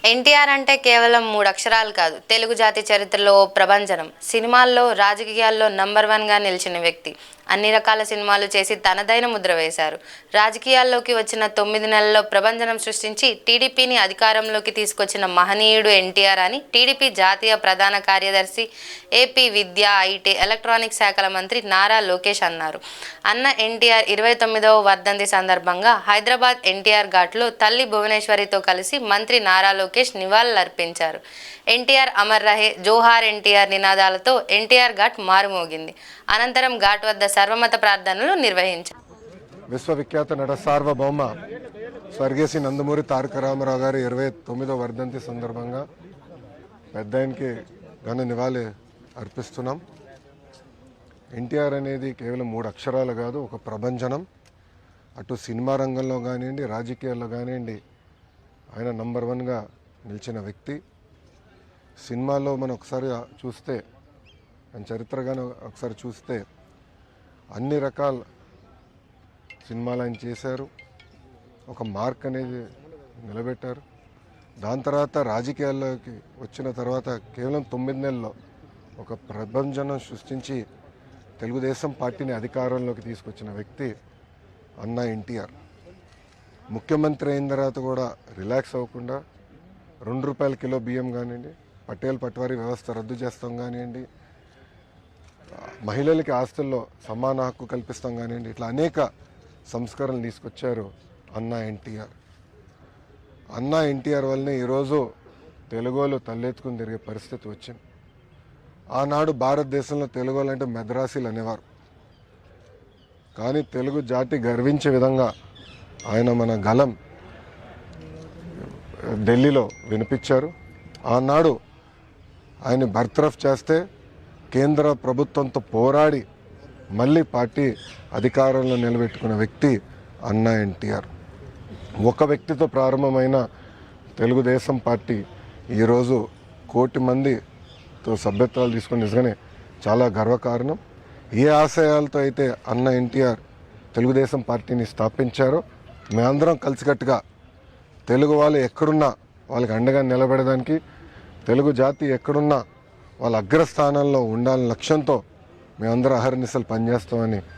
ఎన్టీఆర్ అంటే కేవలం 3 అక్షరాలు కాదు. తెలుగు జాతి చరిత్రలో ఓ ప్రభంజనం. సినిమాల్లో, రాజకీయాల్లో నంబర్ 1గా నిలిచిన వ్యక్తి. అన్ని రకాల సినిమాలు చేసి తనదైన ముద్ర వేశారు. రాజకీయాల్లోకి వచ్చిన 9 నెలల్లో ప్రభంజనం సృష్టించి టీడీపీని అధికారంలోకి తీసుకొచ్చిన మహనీయుడు ఎన్టీఆర్ అని టీడీపీ జాతీయ ప్రధాన కార్యదర్శి, ఏపీ విద్య, ఐటీ, ఎలక్ట్రానిక్స్ శాఖల మంత్రి నారా లోకేష్ అన్నారు. అన్న ఎన్టీఆర్ 29వ వర్ధంతి సందర్భంగా హైదరాబాద్ ఎన్టీఆర్ ఘాట్లో తల్లి భువనేశ్వరితో కలిసి మంత్రి నారా లోకేష్ నివాళులర్పించారు. ఎన్టీఆర్ అమర్ రహే, జోహార్ ఎన్టీఆర్ నినాదాలతో ఎన్టీఆర్ ఘాట్ మారుమోగింది. అనంతరం ఘాట్ వద్ద సర్వమత ప్రార్థనలు నిర్వహించారు. విశ్వవిఖ్యాత నట సార్వభౌమ స్వర్గీయ శ్రీ నందమూరి తారక రామారావు గారి 29వ వర్ధంతి సందర్భంగా పెద్ద ఆయనకి ఘన నివాళి అర్పిస్తున్నాం. ఎన్టీఆర్ అనేది కేవలం 3 అక్షరాలు కాదు, ఒక ప్రభంజనం. అటు సినిమా రంగంలో కానివ్వండి, రాజకీయాల్లో కానివ్వండి ఆయన నంబర్ 1గా నిలిచిన వ్యక్తి. సినిమాలో మనం ఒకసారి చూస్తే, ఆయన చరిత్రగానే ఒకసారి చూస్తే అన్ని రకాల సినిమాలు ఆయన చేశారు. ఒక మార్క్ అనేది నిలబెట్టారు. దాని తర్వాత రాజకీయాల్లోకి వచ్చిన తర్వాత కేవలం 9 నెలల్లో ఒక ప్రభంజనం సృష్టించి తెలుగుదేశం పార్టీని అధికారంలోకి తీసుకొచ్చిన వ్యక్తి అన్న ఎన్టీఆర్. ముఖ్యమంత్రి అయిన తర్వాత కూడా రిలాక్స్ అవ్వకుండా ₹2 కిలో బియ్యం కానివ్వండి, పటేల్ పట్వారీ వ్యవస్థ రద్దు చేస్తాం కానివ్వండి, మహిళలకి ఆస్తుల్లో సమాన హక్కు కల్పిస్తాం కానివ్వండి, ఇట్లా అనేక సంస్కరణలు తీసుకొచ్చారు అన్న ఎన్టీఆర్. అన్న ఎన్టీఆర్ వల్లనే ఈరోజు తెలుగులో తలెత్తుకుని తిరిగే పరిస్థితి వచ్చింది. ఆనాడు భారతదేశంలో తెలుగు అంటే మెద్రాసీలు అనేవారు. కానీ తెలుగు జాతి గర్వించే విధంగా ఆయన మన గలం ఢిల్లీలో వినిపించారు. ఆనాడు ఆయన బర్తరఫ్ చేస్తే కేంద్ర ప్రభుత్వంతో పోరాడి మళ్ళీ పార్టీ అధికారంలో నిలబెట్టుకున్న వ్యక్తి అన్న ఎన్టీఆర్. ఒక వ్యక్తితో ప్రారంభమైన తెలుగుదేశం పార్టీ ఈరోజు 1 కోటి మందితో సభ్యత్వాలు తీసుకుని నిజంగానే చాలా గర్వకారణం. ఏ ఆశయాలతో అయితే అన్న ఎన్టీఆర్ తెలుగుదేశం పార్టీని స్థాపించారో మేమందరం కలిసికట్టుగా తెలుగు వాళ్ళు ఎక్కడున్నా వాళ్ళకి అండగా నిలబడడానికి, తెలుగు జాతి ఎక్కడున్నా వాళ్ళ అగ్రస్థానంలో ఉండాలని లక్ష్యంతో మేమందరం అహర్నిశలు పనిచేస్తామని